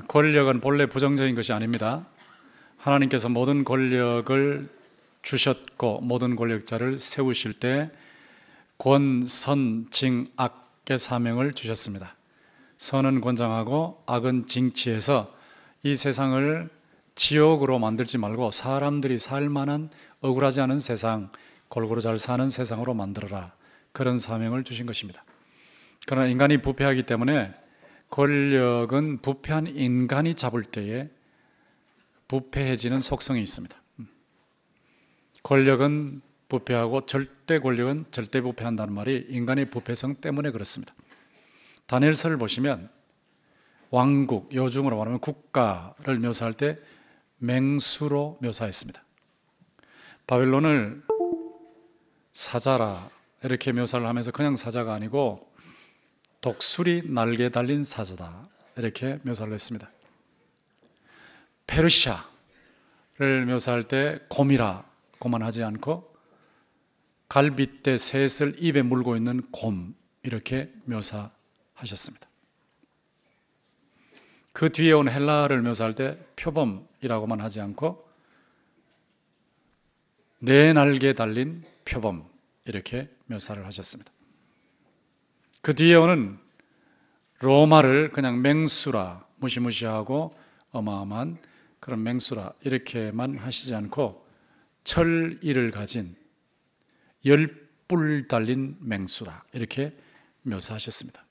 권력은 본래 부정적인 것이 아닙니다. 하나님께서 모든 권력을 주셨고 모든 권력자를 세우실 때 권, 선, 징, 악의 사명을 주셨습니다. 선은 권장하고 악은 징치해서 이 세상을 지옥으로 만들지 말고 사람들이 살 만한 억울하지 않은 세상, 골고루 잘 사는 세상으로 만들어라, 그런 사명을 주신 것입니다. 그러나 인간이 부패하기 때문에 권력은 부패한 인간이 잡을 때에 부패해지는 속성이 있습니다. 권력은 부패하고 절대 권력은 절대 부패한다는 말이 인간의 부패성 때문에 그렇습니다. 다니엘서를 보시면 왕국, 요즘으로 말하면 국가를 묘사할 때 맹수로 묘사했습니다. 바벨론을 사자라 이렇게 묘사를 하면서 그냥 사자가 아니고 독수리 날개 달린 사자다 이렇게 묘사를 했습니다. 페르시아를 묘사할 때 곰이라고만 하지 않고 갈빗대 셋을 입에 물고 있는 곰 이렇게 묘사하셨습니다. 그 뒤에 온 헬라를 묘사할 때 표범이라고만 하지 않고 네 날개 달린 표범 이렇게 묘사를 하셨습니다. 그 뒤에 오는 로마를 그냥 맹수라, 무시무시하고 어마어마한 그런 맹수라 이렇게만 하시지 않고 철이를 가진 10뿔 달린 맹수라 이렇게 묘사하셨습니다.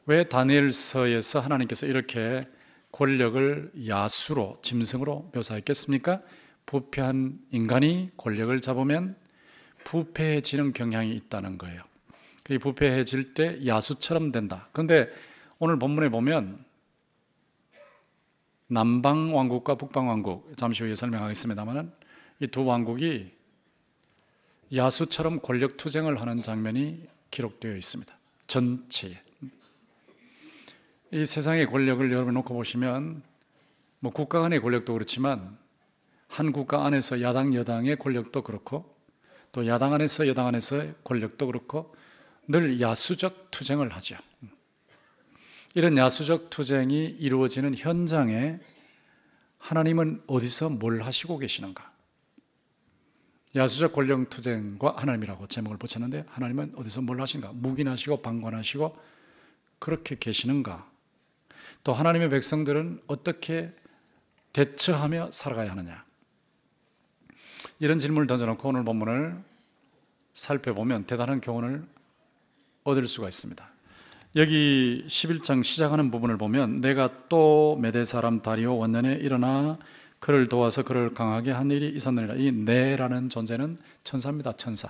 왜 다니엘서에서 하나님께서 이렇게 권력을 야수로, 짐승으로 묘사했겠습니까? 부패한 인간이 권력을 잡으면 부패해지는 경향이 있다는 거예요. 그 부패해질 때 야수처럼 된다. 그런데 오늘 본문에 보면 남방 왕국과 북방 왕국, 잠시 후에 설명하겠습니다만 이 두 왕국이 야수처럼 권력 투쟁을 하는 장면이 기록되어 있습니다. 전체에. 이 세상의 권력을 여러분 놓고 보시면 뭐 국가 간의 권력도 그렇지만 한 국가 안에서 야당 여당의 권력도 그렇고 또 야당 안에서 여당 안에서의 권력도 그렇고 늘 야수적 투쟁을 하죠. 이런 야수적 투쟁이 이루어지는 현장에 하나님은 어디서 뭘 하시고 계시는가? 야수적 권력 투쟁과 하나님이라고 제목을 붙였는데 하나님은 어디서 뭘 하시는가? 묵인하시고 방관하시고 그렇게 계시는가? 또 하나님의 백성들은 어떻게 대처하며 살아가야 하느냐? 이런 질문을 던져놓고 오늘 본문을 살펴보면 대단한 교훈을 얻을 수가 있습니다. 여기 11장 시작하는 부분을 보면 내가 또 메대 사람 다리오 원년에 일어나 그를 도와서 그를 강하게 한 일이 있었느니라. 이 네라는 존재는 천사입니다. 천사.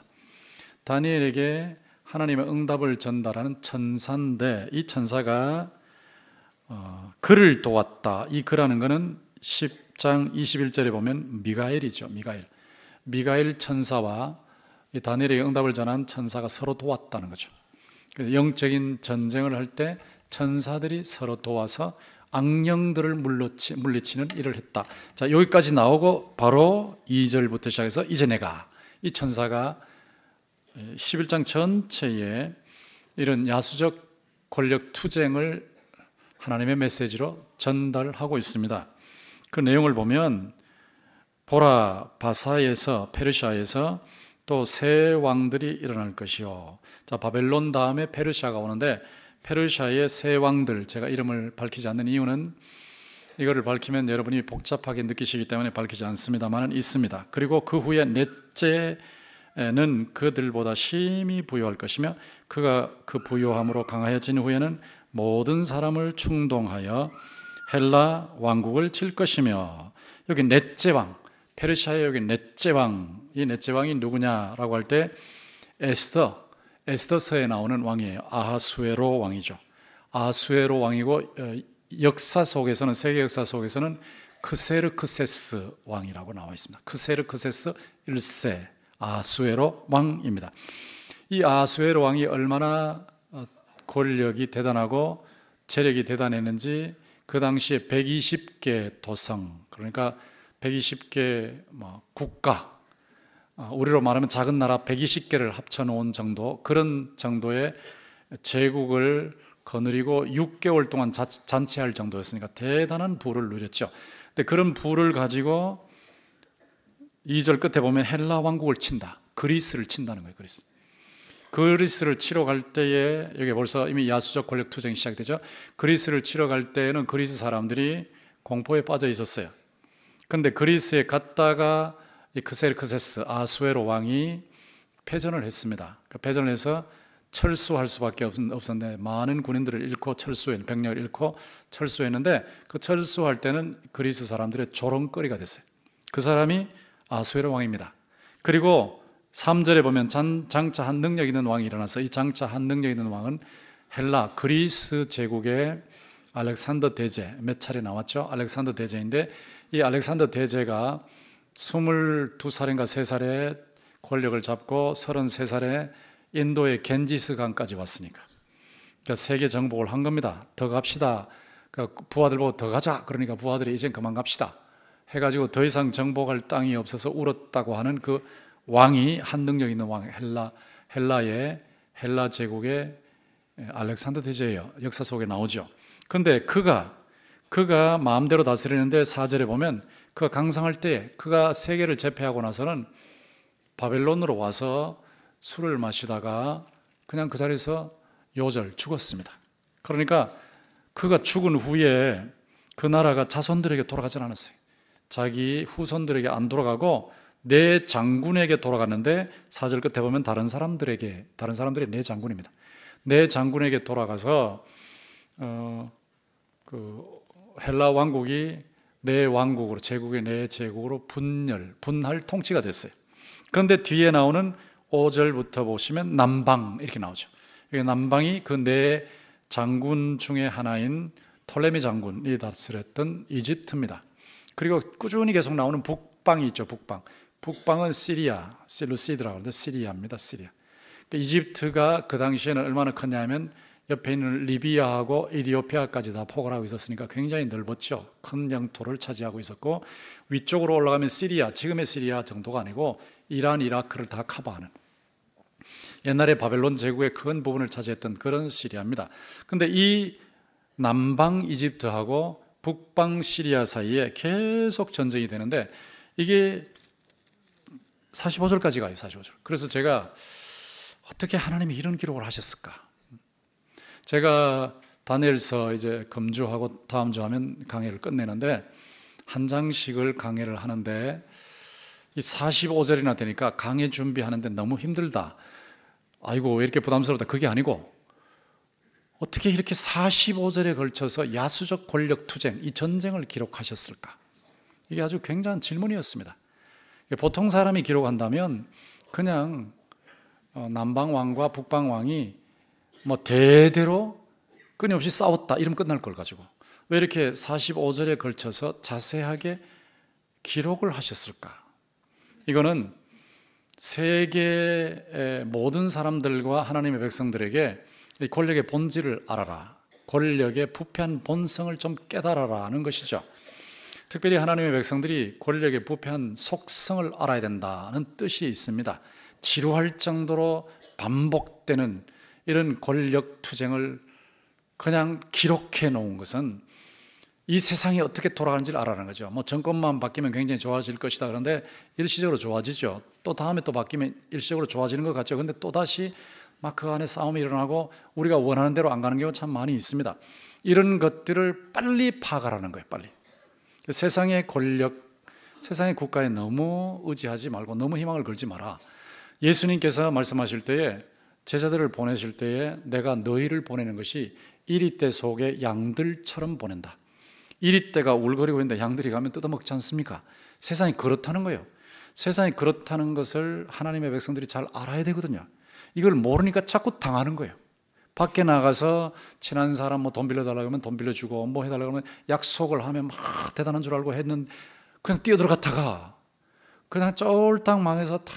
다니엘에게 하나님의 응답을 전달하는 천사인데 이 천사가 그를 도왔다. 이 그라는 것은 10장 21절에 보면 미가엘이죠. 미가엘 천사와 이 다니엘에게 응답을 전한 천사가 서로 도왔다는 거죠. 영적인 전쟁을 할 때 천사들이 서로 도와서 악령들을 물리치는 일을 했다. 자, 여기까지 나오고 바로 2절부터 시작해서 이제 내가, 이 천사가 11장 전체에 이런 야수적 권력 투쟁을 하나님의 메시지로 전달하고 있습니다. 그 내용을 보면 보라, 바사에서, 페르시아에서 또 새 왕들이 일어날 것이요. 자, 바벨론 다음에 페르시아가 오는데 페르시아의 새 왕들, 제가 이름을 밝히지 않는 이유는 이거를 밝히면 여러분이 복잡하게 느끼시기 때문에 밝히지 않습니다만 있습니다. 그리고 그 후에 넷째는 그들보다 심히 부요할 것이며 그가 그 부요함으로 강하여진 후에는 모든 사람을 충동하여 헬라 왕국을 칠 것이며, 여기 넷째 왕, 페르시아의 여기 넷째 왕, 이 넷째 왕이 누구냐라고 할 때 에스더서에 나오는 왕이에요. 아하수에로 왕이죠. 아하수에로 왕이고 역사 속에서는, 세계 역사 속에서는 크세르크세스 왕이라고 나와 있습니다. 크세르크세스 1세 아하수에로 왕입니다. 이 아하수에로 왕이 얼마나 권력이 대단하고 재력이 대단했는지 그 당시에 120개 도성, 그러니까 120개 국가, 우리로 말하면 작은 나라 120개를 합쳐놓은 정도, 그런 정도의 제국을 거느리고 6개월 동안 잔치할 정도였으니까 대단한 부를 누렸죠. 근데 그런 부를 가지고 2절 끝에 보면 헬라 왕국을 친다. 그리스를 친다는 거예요. 그리스를 치러 갈 때에 여기 벌써 이미 야수적 권력 투쟁이 시작되죠. 그리스를 치러 갈 때에는 그리스 사람들이 공포에 빠져 있었어요. 그런데 그리스에 갔다가 이 크세르크세스 아수에로 왕이 패전을 했습니다. 패전을 해서 철수할 수밖에 없었는데 많은 군인들을 잃고 병력을 잃고 철수했는데 그 철수할 때는 그리스 사람들의 조롱거리가 됐어요. 그 사람이 아수에로 왕입니다. 그리고 3절에 보면 장차 한 능력 있는 왕이 일어나서 이 장차 한 능력 있는 왕은 헬라 그리스 제국의 알렉산더 대제, 몇 차례 나왔죠. 알렉산더 대제인데 이 알렉산더 대제가 22살인가 3살에 권력을 잡고 33살에 인도의 겐지스 강까지 왔으니까 그러니까 세계 정복을 한 겁니다. 더 갑시다. 그러니까 부하들 보고 더 가자. 그러니까 부하들이 이젠 그만 갑시다 해가지고 더 이상 정복할 땅이 없어서 울었다고 하는 그 왕이 한 능력 있는 왕 헬라 제국의 알렉산더 대제예요. 역사 속에 나오죠. 그런데 그가 마음대로 다스리는데 4절에 보면 그가 강성할 때 그가 세계를 제패하고 나서는 바벨론으로 와서 술을 마시다가 그냥 그 자리에서 요절 죽었습니다. 그러니까 그가 죽은 후에 그 나라가 자손들에게 돌아가지 않았어요. 자기 후손들에게 안 돌아가고 내 장군에게 돌아갔는데 4절 끝에 보면 다른 사람들의 내 장군입니다. 내 장군에게 돌아가서 그 헬라 왕국이 내 왕국으로 제국의 내 제국으로 분할 통치가 됐어요. 그런데 뒤에 나오는 5절부터 보시면 남방 이렇게 나오죠. 남방이 그 네 장군 중에 하나인 톨레미 장군이 다스렸던 이집트입니다. 그리고 꾸준히 계속 나오는 북방이 있죠. 북방은 시리아, 셀루시드라고 하는데 시리아입니다. 시리아. 이집트가 그 당시에는 얼마나 컸냐면 옆에 있는 리비아하고 이디오피아까지 다 포괄하고 있었으니까 굉장히 넓었죠. 큰 영토를 차지하고 있었고 위쪽으로 올라가면 시리아, 지금의 시리아 정도가 아니고 이란, 이라크를 다 커버하는 옛날에 바벨론 제국의 큰 부분을 차지했던 그런 시리아입니다. 그런데 이 남방 이집트하고 북방 시리아 사이에 계속 전쟁이 되는데 이게 45절까지 가요. 45절. 그래서 제가 어떻게 하나님이 이런 기록을 하셨을까? 제가 다니엘서 이제 금주하고 다음 주 하면 강의를 끝내는데 한 장씩을 강의를 하는데 이 45절이나 되니까 강의 준비하는데 너무 힘들다. 아이고 왜 이렇게 부담스럽다. 그게 아니고 어떻게 이렇게 45절에 걸쳐서 야수적 권력 투쟁, 이 전쟁을 기록하셨을까? 이게 아주 굉장한 질문이었습니다. 보통 사람이 기록한다면 그냥 남방 왕과 북방 왕이 뭐 대대로 끊임없이 싸웠다 이러면 끝날 걸 가지고 왜 이렇게 45절에 걸쳐서 자세하게 기록을 하셨을까? 이거는 세계의 모든 사람들과 하나님의 백성들에게 이 권력의 본질을 알아라, 권력의 부패한 본성을 좀 깨달아라 하는 것이죠. 특별히 하나님의 백성들이 권력의 부패한 속성을 알아야 된다는 뜻이 있습니다. 지루할 정도로 반복되는 이런 권력 투쟁을 그냥 기록해 놓은 것은 이 세상이 어떻게 돌아가는지를 알아라는 거죠. 뭐 정권만 바뀌면 굉장히 좋아질 것이다. 그런데 일시적으로 좋아지죠. 또 다음에 또 바뀌면 일시적으로 좋아지는 것 같죠. 그런데 또다시 막 그 안에 싸움이 일어나고 우리가 원하는 대로 안 가는 경우가 참 많이 있습니다. 이런 것들을 빨리 파악하라는 거예요. 빨리. 세상의 권력, 세상의 국가에 너무 의지하지 말고 너무 희망을 걸지 마라. 예수님께서 말씀하실 때에 제자들을 보내실 때에 내가 너희를 보내는 것이 이리떼 속에 양들처럼 보낸다. 이리떼가 울거리고 있는데 양들이 가면 뜯어먹지 않습니까? 세상이 그렇다는 거예요. 세상이 그렇다는 것을 하나님의 백성들이 잘 알아야 되거든요. 이걸 모르니까 자꾸 당하는 거예요. 밖에 나가서 친한 사람 뭐 돈 빌려달라고 하면 돈 빌려주고 뭐 해달라고 하면 약속을 하면 막 대단한 줄 알고 했는데 그냥 뛰어들어갔다가 그냥 쫄딱 망해서 다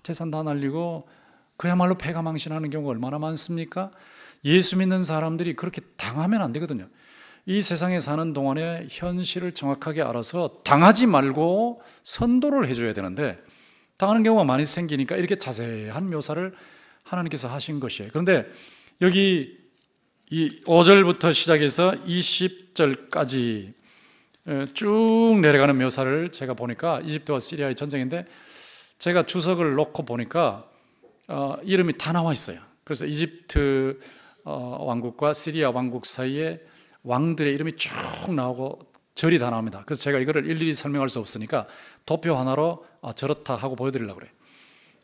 재산 다 날리고 그야말로 패가망신하는 경우가 얼마나 많습니까? 예수 믿는 사람들이 그렇게 당하면 안 되거든요. 이 세상에 사는 동안에 현실을 정확하게 알아서 당하지 말고 선도를 해줘야 되는데 당하는 경우가 많이 생기니까 이렇게 자세한 묘사를 하나님께서 하신 것이에요. 그런데 여기 이 5절부터 시작해서 20절까지 쭉 내려가는 묘사를 제가 보니까 이집트와 시리아의 전쟁인데 제가 주석을 놓고 보니까 이름이 다 나와 있어요. 그래서 이집트 왕국과 시리아 왕국 사이에 왕들의 이름이 쭉 나오고 절이 다 나옵니다. 그래서 제가 이거를 일일이 설명할 수 없으니까 도표 하나로 저렇다 하고 보여드리려고 그래요.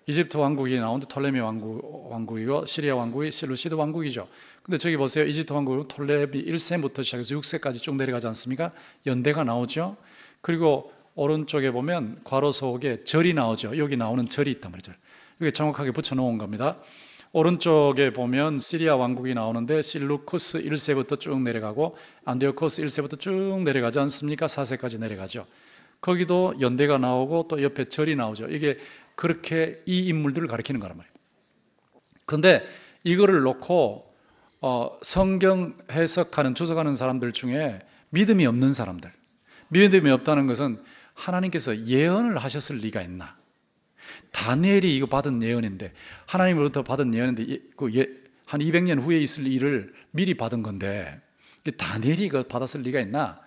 이집트 왕국이 나오는데 톨레미 왕국이고 시리아 왕국이 실루시드 왕국이죠. 근데 저기 보세요. 이집트 왕국은 톨레미 1세부터 시작해서 6세까지 쭉 내려가지 않습니까? 연대가 나오죠. 그리고 오른쪽에 보면 괄호 속에 절이 나오죠. 여기 나오는 절이 있단 말이죠. 여기 정확하게 붙여놓은 겁니다. 오른쪽에 보면 시리아 왕국이 나오는데 실루쿠스 1세부터 쭉 내려가고 안디오코스 1세부터 쭉 내려가지 않습니까? 4세까지 내려가죠. 거기도 연대가 나오고 또 옆에 절이 나오죠. 이게 그렇게 이 인물들을 가리키는 거란 말이에요. 그런데 이거를 놓고 성경 해석하는 주석하는 사람들 중에 믿음이 없는 사람들, 믿음이 없다는 것은 하나님께서 예언을 하셨을 리가 있나? 다니엘이 이거 받은 예언인데 하나님으로부터 받은 예언인데 한 200년 후에 있을 일을 미리 받은 건데 다니엘이 이거 받았을 리가 있나?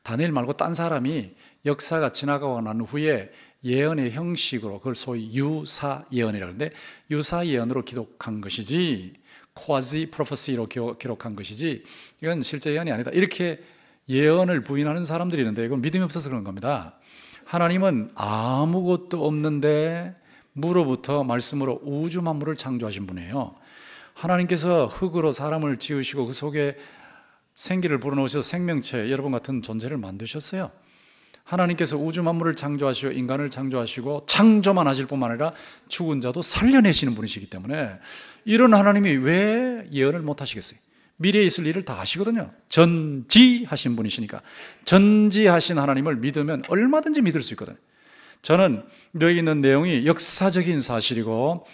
다니엘 말고 딴 사람이 역사가 지나가고 난 후에 예언의 형식으로 그걸 소위 유사 예언이라고 하는데 유사 예언으로 기록한 것이지 quasi prophecy로 기록한 것이지 이건 실제 예언이 아니다. 이렇게 예언을 부인하는 사람들이 있는데 이건 믿음이 없어서 그런 겁니다. 하나님은 아무것도 없는데 무로부터 말씀으로 우주 만물을 창조하신 분이에요. 하나님께서 흙으로 사람을 지으시고 그 속에 생기를 불어넣으셔서 생명체 여러분 같은 존재를 만드셨어요. 하나님께서 우주 만물을 창조하시고 인간을 창조하시고 창조만 하실 뿐만 아니라 죽은 자도 살려내시는 분이시기 때문에 이런 하나님이 왜 예언을 못 하시겠어요? 미래에 있을 일을 다 아시거든요. 전지하신 분이시니까. 전지하신 하나님을 믿으면 얼마든지 믿을 수 있거든요. 저는 여기 있는 내용이 역사적인 사실이고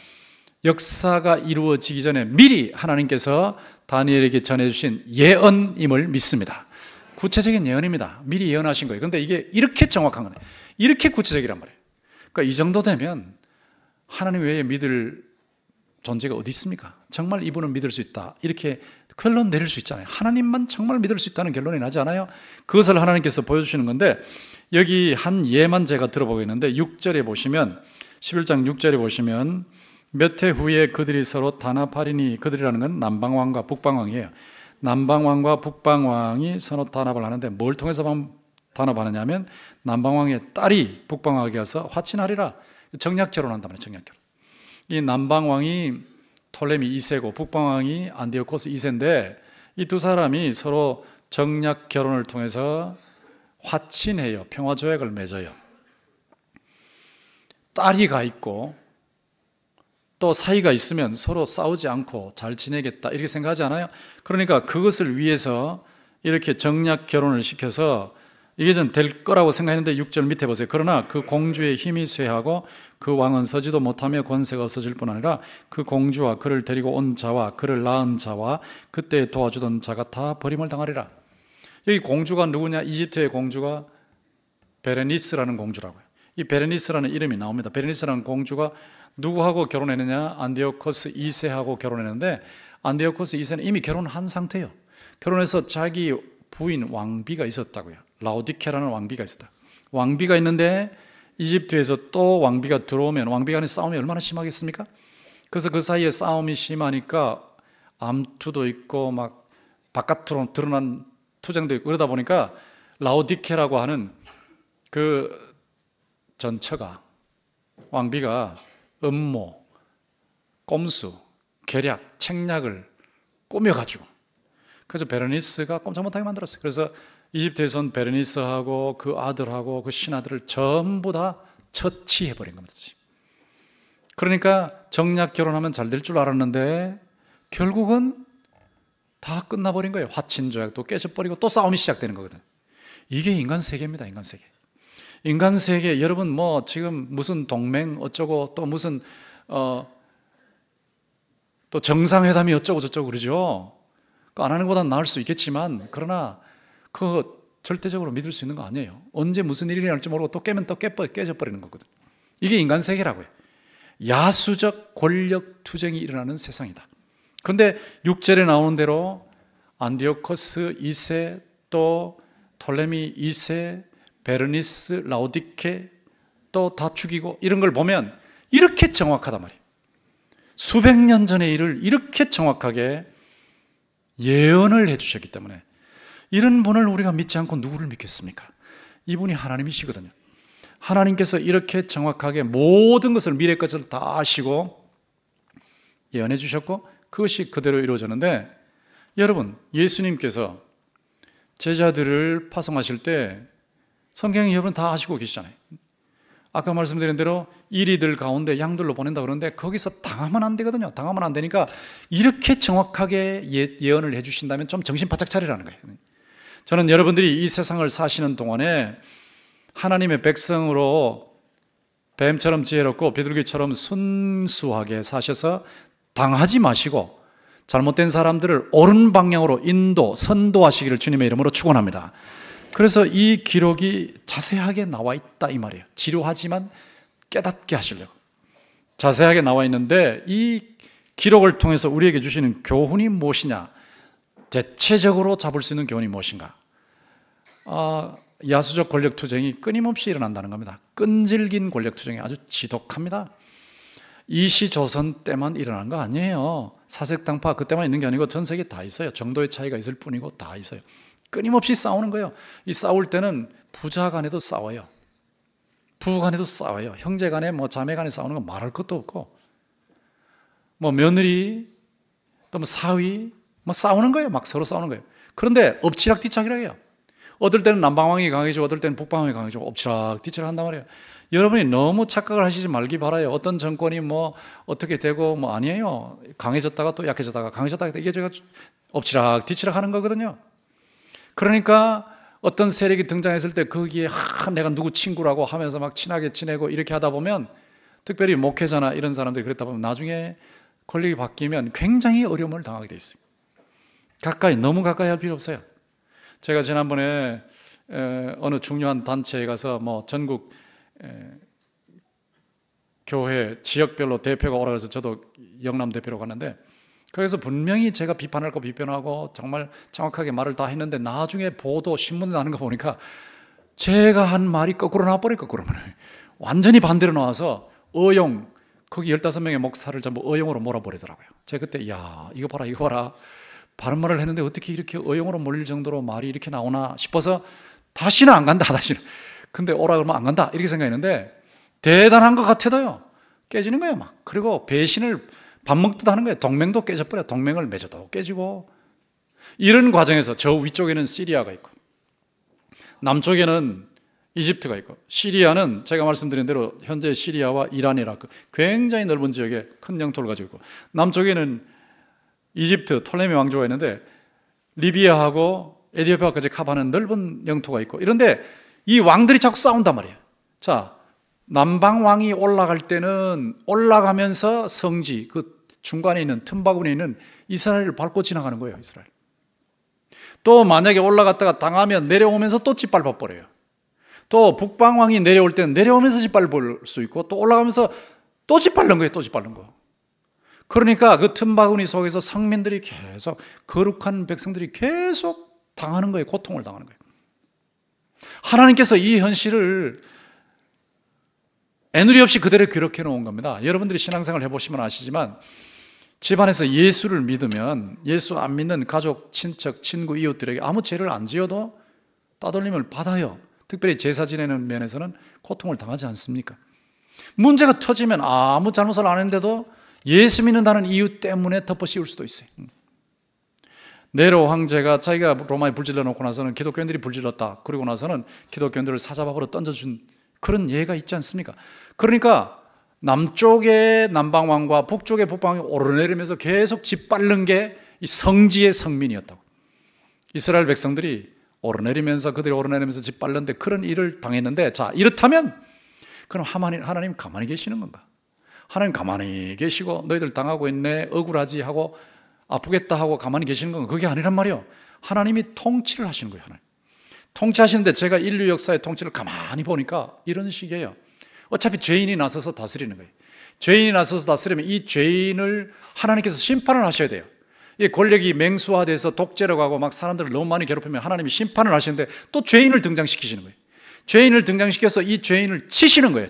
역사가 이루어지기 전에 미리 하나님께서 다니엘에게 전해주신 예언임을 믿습니다. 구체적인 예언입니다. 미리 예언하신 거예요. 그런데 이게 이렇게 정확한 거예요. 이렇게 구체적이란 말이에요. 그러니까 이 정도 되면 하나님 외에 믿을 존재가 어디 있습니까? 정말 이분은 믿을 수 있다. 이렇게 결론 내릴 수 있잖아요. 하나님만 정말 믿을 수 있다는 결론이 나지 않아요? 그것을 하나님께서 보여주시는 건데 여기 한 예만 제가 들어보겠는데 6절에 보시면 11장 6절에 보시면 몇 해 후에 그들이 서로 단합하리니 그들이라는 건 남방왕과 북방왕이에요. 남방왕과 북방왕이 서로 단합을 하는데 뭘 통해서 단합하느냐 하면 남방왕의 딸이 북방왕에게 와서 화친하리라. 정략 결혼한단 말이에요. 정략 결혼. 이 남방왕이 톨레미 2세고 북방왕이 안디오코스 2세인데 이 두 사람이 서로 정략 결혼을 통해서 화친해요. 평화조약을 맺어요. 딸이가 있고 또 사이가 있으면 서로 싸우지 않고 잘 지내겠다 이렇게 생각하지 않아요? 그러니까 그것을 위해서 이렇게 정략 결혼을 시켜서 이게 좀 될 거라고 생각했는데 6절 밑에 보세요. 그러나 그 공주의 힘이 쇠하고 그 왕은 서지도 못하며 권세가 없어질 뿐 아니라 그 공주와 그를 데리고 온 자와 그를 낳은 자와 그때 도와주던 자가 다 버림을 당하리라. 여기 공주가 누구냐? 이집트의 공주가 베레니스라는 공주라고요. 이 베레니스라는 이름이 나옵니다. 베레니스라는 공주가 누구하고 결혼했느냐? 안디오코스 2세하고 결혼했는데 안디오코스 2세는 이미 결혼한 상태예요. 결혼해서 자기 부인 왕비가 있었다고요. 라오디케라는 왕비가 있었다. 왕비가 있는데 이집트에서 또 왕비가 들어오면 왕비 간의 싸움이 얼마나 심하겠습니까? 그래서 그 사이에 싸움이 심하니까 암투도 있고 막 바깥으로 드러난 투쟁도 있고 그러다 보니까 라오디케라고 하는 그 전처가 왕비가 음모, 꼼수, 계략, 책략을 꾸며가지고 그래서 베르니스가 꼼짝 못하게 만들었어요. 그래서 이집트에서는 베르니스하고 그 아들하고 그 신하들을 전부 다 처치해버린 겁니다. 그러니까 정략 결혼하면 잘 될 줄 알았는데 결국은 다 끝나버린 거예요. 화친조약도 깨져버리고 또 싸움이 시작되는 거거든. 이게 인간 세계입니다. 인간 세계. 인간 세계 여러분 뭐 지금 무슨 동맹 어쩌고 또 무슨 또 정상회담이 어쩌고 저쩌고 그러죠. 안 하는 것보다 나을 수 있겠지만 그러나 그거 절대적으로 믿을 수 있는 거 아니에요. 언제 무슨 일이 날지 모르고 또 깨면 또 깨져버리는 거거든. 이게 인간 세계라고요. 야수적 권력 투쟁이 일어나는 세상이다. 그런데 6절에 나오는 대로 안디오코스 2세, 또 톨레미 2세, 베르니스, 라오디케 또 다 죽이고, 이런 걸 보면 이렇게 정확하단 말이에요. 수백 년 전의 일을 이렇게 정확하게 예언을 해주셨기 때문에 이런 분을 우리가 믿지 않고 누구를 믿겠습니까? 이분이 하나님이시거든요. 하나님께서 이렇게 정확하게 모든 것을, 미래 것을 다 아시고 예언해 주셨고 그것이 그대로 이루어졌는데, 여러분, 예수님께서 제자들을 파송하실 때 성경이 여러분 다 아시고 계시잖아요. 아까 말씀드린 대로 이리들 가운데 양들로 보낸다 그러는데 거기서 당하면 안 되거든요. 당하면 안 되니까 이렇게 정확하게 예언을 해 주신다면 좀 정신 바짝 차리라는 거예요. 저는 여러분들이 이 세상을 사시는 동안에 하나님의 백성으로 뱀처럼 지혜롭고 비둘기처럼 순수하게 사셔서 당하지 마시고 잘못된 사람들을 옳은 방향으로 선도하시기를 주님의 이름으로 축원합니다. 그래서 이 기록이 자세하게 나와 있다 이 말이에요. 지루하지만 깨닫게 하시려고 자세하게 나와 있는데, 이 기록을 통해서 우리에게 주시는 교훈이 무엇이냐, 대체적으로 잡을 수 있는 교훈이 무엇인가? 야수적 권력투쟁이 끊임없이 일어난다는 겁니다. 끈질긴 권력투쟁이 아주 지독합니다. 이시조선 때만 일어난 거 아니에요. 사색당파 그때만 있는 게 아니고 전 세계 다 있어요. 정도의 차이가 있을 뿐이고 다 있어요. 끊임없이 싸우는 거예요. 이 싸울 때는 부자 간에도 싸워요. 부부 간에도 싸워요. 형제 간에 자매 간에 싸우는 건 말할 것도 없고, 며느리 또 사위 싸우는 거예요. 막 서로 싸우는 거예요. 그런데 엎치락뒤착이라 해요. 어떨 때는 남방왕이 강해지고 어떨 때는 북방왕이 강해지고 엎치락뒤착 한단 말이에요. 여러분이 너무 착각을 하시지 말기 바라요. 어떤 정권이 어떻게 되고 아니에요. 강해졌다가 또 약해졌다가 강해졌다가 이게 제가 엎치락뒤치락 하는 거거든요. 그러니까 어떤 세력이 등장했을 때 거기에 내가 누구 친구라고 하면서 막 친하게 지내고 이렇게 하다 보면, 특별히 목회자나 이런 사람들이 그랬다 보면 나중에 권력이 바뀌면 굉장히 어려움을 당하게 돼 있어요. 너무 가까이 할 필요 없어요. 제가 지난번에 어느 중요한 단체에 가서 전국 교회 지역별로 대표가 오라 그래서 저도 영남 대표로 갔는데, 거기서 분명히 제가 비판할 거 비판하고 정말 정확하게 말을 다 했는데, 나중에 보도 신문에 나는 거 보니까 제가 한 말이 거꾸로 나와버려요. 거꾸로 완전히 반대로 나와서 거기 15명의 목사를 전부 어용으로 몰아버리더라고요. 제가 그때 이거 봐라 바른 말을 했는데 어떻게 이렇게 어용으로 몰릴 정도로 말이 이렇게 나오나 싶어서 다시는 안 간다. 근데 오라 그러면 안 간다 이렇게 생각했는데, 대단한 것 같아도요 깨지는 거예요. 그리고 배신을 밥 먹듯 하는 거예요. 동맹도 깨져버려요. 동맹을 맺어도 깨지고. 이런 과정에서 저 위쪽에는 시리아가 있고 남쪽에는 이집트가 있고, 시리아는 제가 말씀드린 대로 현재 시리아와 이란, 이라크 굉장히 넓은 지역에 큰 영토를 가지고 있고, 남쪽에는 이집트 톨레미 왕조가 있는데 리비아하고 에티오피아까지 커버하는 넓은 영토가 있고, 이런데 이 왕들이 자꾸 싸운단 말이에요. 자, 남방 왕이 올라갈 때는 올라가면서 성지 그 중간에 있는 틈바구니에 있는 이스라엘을 밟고 지나가는 거예요. 이스라엘. 또 만약에 올라갔다가 당하면 내려오면서 또 짓밟아 버려요. 또 북방 왕이 내려올 때는 내려오면서 짓밟을 수 있고, 또 올라가면서 또 짓밟는 거예요. 또 짓밟는 거. 그러니까 그 틈바구니 속에서 성민들이 계속, 거룩한 백성들이 계속 당하는 거예요. 고통을 당하는 거예요. 하나님께서 이 현실을 애누리 없이 그대로 기록해 놓은 겁니다. 여러분들이 신앙생활 해보시면 아시지만, 집안에서 예수를 믿으면 예수 안 믿는 가족, 친척, 친구, 이웃들에게 아무 죄를 안 지어도 따돌림을 받아요. 특별히 제사 지내는 면에서는 고통을 당하지 않습니까? 문제가 터지면 아무 잘못을 안 했는데도 예수 믿는다는 이유 때문에 덮어 씌울 수도 있어요. 네로 황제가 자기가 로마에 불질러 놓고 나서는 기독교인들이 불질렀다, 그리고 나서는 기독교인들을 사자밥으로 던져준 그런 예가 있지 않습니까? 그러니까 남쪽의 남방왕과 북쪽의 북방왕이 오르내리면서 계속 짓밟는 게 이 성지의 성민이었다고. 이스라엘 백성들이 오르내리면서 그들이 오르내리면서 짓밟는데 그런 일을 당했는데, 자, 이렇다면 그럼 하나님 가만히 계시는 건가? 하나님 가만히 계시고 너희들 당하고 있네, 억울하지 하고 아프겠다 하고 가만히 계시는 건가? 그게 아니란 말이에요. 하나님이 통치를 하시는 거예요. 하나님 통치하시는데, 제가 인류 역사의 통치를 가만히 보니까 이런 식이에요. 어차피 죄인이 나서서 다스리는 거예요. 죄인이 나서서 다스리면 이 죄인을 하나님께서 심판을 하셔야 돼요. 이 권력이 맹수화돼서 독재라고 하고 막 사람들을 너무 많이 괴롭히면 하나님이 심판을 하시는데 또 죄인을 등장시키시는 거예요. 죄인을 등장시켜서 이 죄인을 치시는 거예요.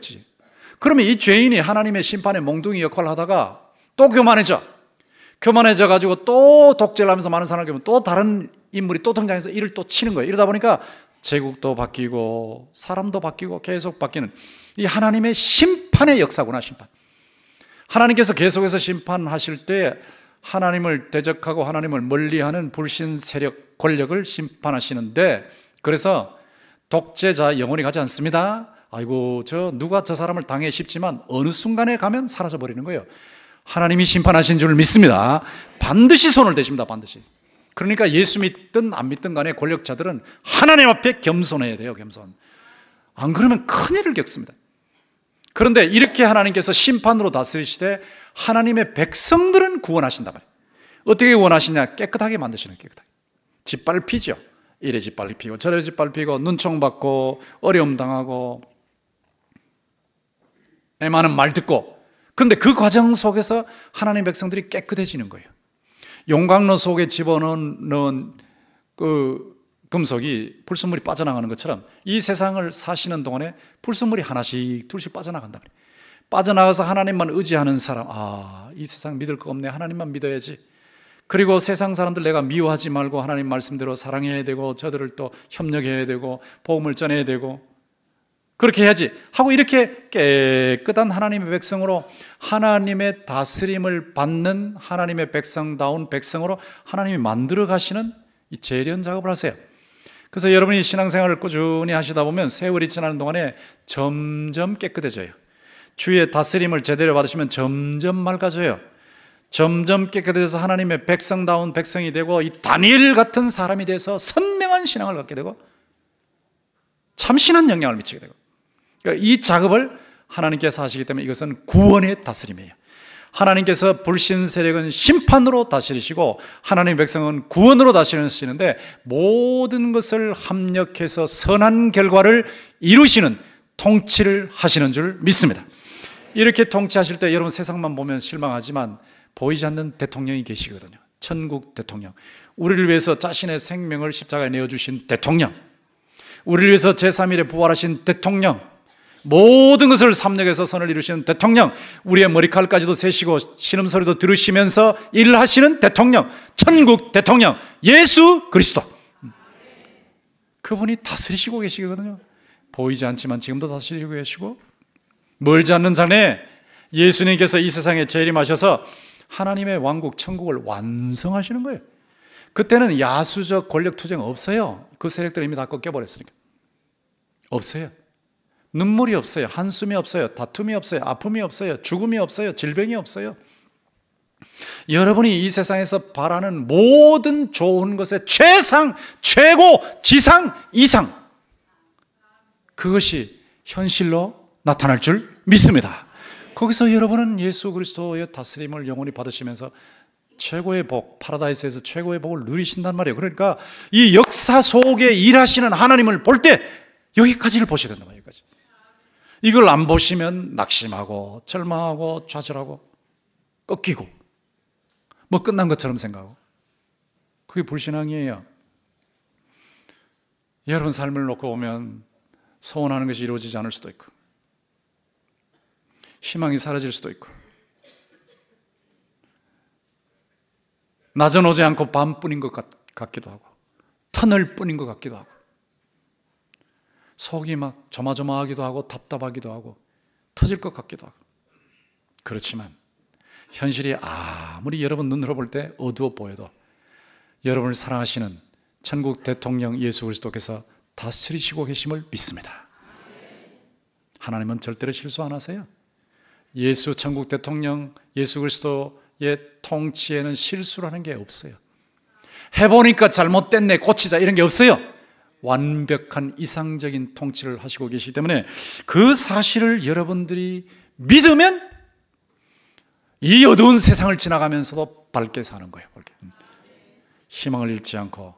그러면 이 죄인이 하나님의 심판의 몽둥이 역할을 하다가 또 교만해져 가지고 또 독재를 하면서 많은 사람을 겪으면 또 다른 인물이 또 등장해서 이를 또 치는 거예요. 이러다 보니까 제국도 바뀌고 사람도 바뀌고 계속 바뀌는 이 하나님의 심판의 역사구나. 심판. 하나님께서 계속해서 심판하실 때 하나님을 대적하고 하나님을 멀리하는 불신 세력 권력을 심판하시는데, 그래서 독재자 영원히 가지 않습니다. 아이고 누가 저 사람을 당해 싶지만 어느 순간에 가면 사라져 버리는 거예요. 하나님이 심판하신 줄 믿습니다. 반드시 손을 대십니다. 반드시. 그러니까 예수 믿든 안 믿든 간에 권력자들은 하나님 앞에 겸손해야 돼요. 겸손. 안 그러면 큰일을 겪습니다. 그런데 이렇게 하나님께서 심판으로 다스리시되 하나님의 백성들은 구원하신다 말이에요. 어떻게 구원하시냐? 깨끗하게 만드시는 거예요. 깨끗하게. 짓밟히죠. 이래 짓밟히고 저래 짓밟히고 눈총 받고 어려움 당하고 애 많은 말 듣고, 그런데 그 과정 속에서 하나님 백성들이 깨끗해지는 거예요. 용광로 속에 집어넣은 그 금속이 불순물이 빠져나가는 것처럼 이 세상을 사시는 동안에 불순물이 하나씩 둘씩 빠져나간다. 빠져나가서 하나님만 의지하는 사람, 이 세상 믿을 거 없네, 하나님만 믿어야지. 그리고 세상 사람들 내가 미워하지 말고 하나님 말씀대로 사랑해야 되고 저들을 또 협력해야 되고 복음을 전해야 되고 그렇게 해야지 하고 이렇게 깨끗한 하나님의 백성으로, 하나님의 다스림을 받는 하나님의 백성다운 백성으로 하나님이 만들어 가시는 이 재련 작업을 하세요. 그래서 여러분이 신앙생활을 꾸준히 하시다 보면 세월이 지나는 동안에 점점 깨끗해져요. 주의 다스림을 제대로 받으시면 점점 맑아져요. 점점 깨끗해져서 하나님의 백성다운 백성이 되고 이 다니엘 같은 사람이 돼서 선명한 신앙을 갖게 되고 참신한 영향을 미치게 되고, 그러니까 이 작업을 하나님께서 하시기 때문에 이것은 구원의 다스림이에요. 하나님께서 불신 세력은 심판으로 다스리시고 하나님의 백성은 구원으로 다스리시는데 모든 것을 합력해서 선한 결과를 이루시는 통치를 하시는 줄 믿습니다. 이렇게 통치하실 때 여러분 세상만 보면 실망하지만 보이지 않는 대통령이 계시거든요. 천국 대통령. 우리를 위해서 자신의 생명을 십자가에 내어주신 대통령, 우리를 위해서 제3일에 부활하신 대통령, 모든 것을 삼력해서 선을 이루시는 대통령, 우리의 머리칼까지도 세시고 신음소리도 들으시면서 일을 하시는 대통령, 천국 대통령 예수 그리스도, 그분이 다스리시고 계시거든요. 보이지 않지만 지금도 다스리고 계시고, 멀지 않는 장래에 예수님께서 이 세상에 재림하셔서 하나님의 왕국 천국을 완성하시는 거예요. 그때는 야수적 권력 투쟁 없어요. 그 세력들 이미 다 꺾여버렸으니까. 없어요. 눈물이 없어요. 한숨이 없어요. 다툼이 없어요. 아픔이 없어요. 죽음이 없어요. 질병이 없어요. 여러분이 이 세상에서 바라는 모든 좋은 것의 최상, 최고, 지상, 이상, 그것이 현실로 나타날 줄 믿습니다. 거기서 여러분은 예수 그리스도의 다스림을 영원히 받으시면서 최고의 복, 파라다이스에서 최고의 복을 누리신단 말이에요. 그러니까 이 역사 속에 일하시는 하나님을 볼 때 여기까지를 보셔야 된단 말이에요. 여기까지. 이걸 안 보시면 낙심하고 절망하고 좌절하고 꺾이고 뭐 끝난 것처럼 생각하고, 그게 불신앙이에요. 여러분 삶을 놓고 보면 소원하는 것이 이루어지지 않을 수도 있고 희망이 사라질 수도 있고 낮은 오지 않고 밤뿐인 것 같기도 하고 터널 뿐인 것 같기도 하고 속이 막 조마조마하기도 하고 답답하기도 하고 터질 것 같기도 하고, 그렇지만 현실이 아무리 여러분 눈으로 볼 때 어두워 보여도 여러분을 사랑하시는 천국 대통령 예수 그리스도께서 다스리시고 계심을 믿습니다. 하나님은 절대로 실수 안 하세요. 예수 천국 대통령 예수 그리스도의 통치에는 실수라는 게 없어요. 해보니까 잘못됐네 고치자 이런 게 없어요. 완벽한 이상적인 통치를 하시고 계시기 때문에 그 사실을 여러분들이 믿으면 이 어두운 세상을 지나가면서도 밝게 사는 거예요. 밝게. 희망을 잃지 않고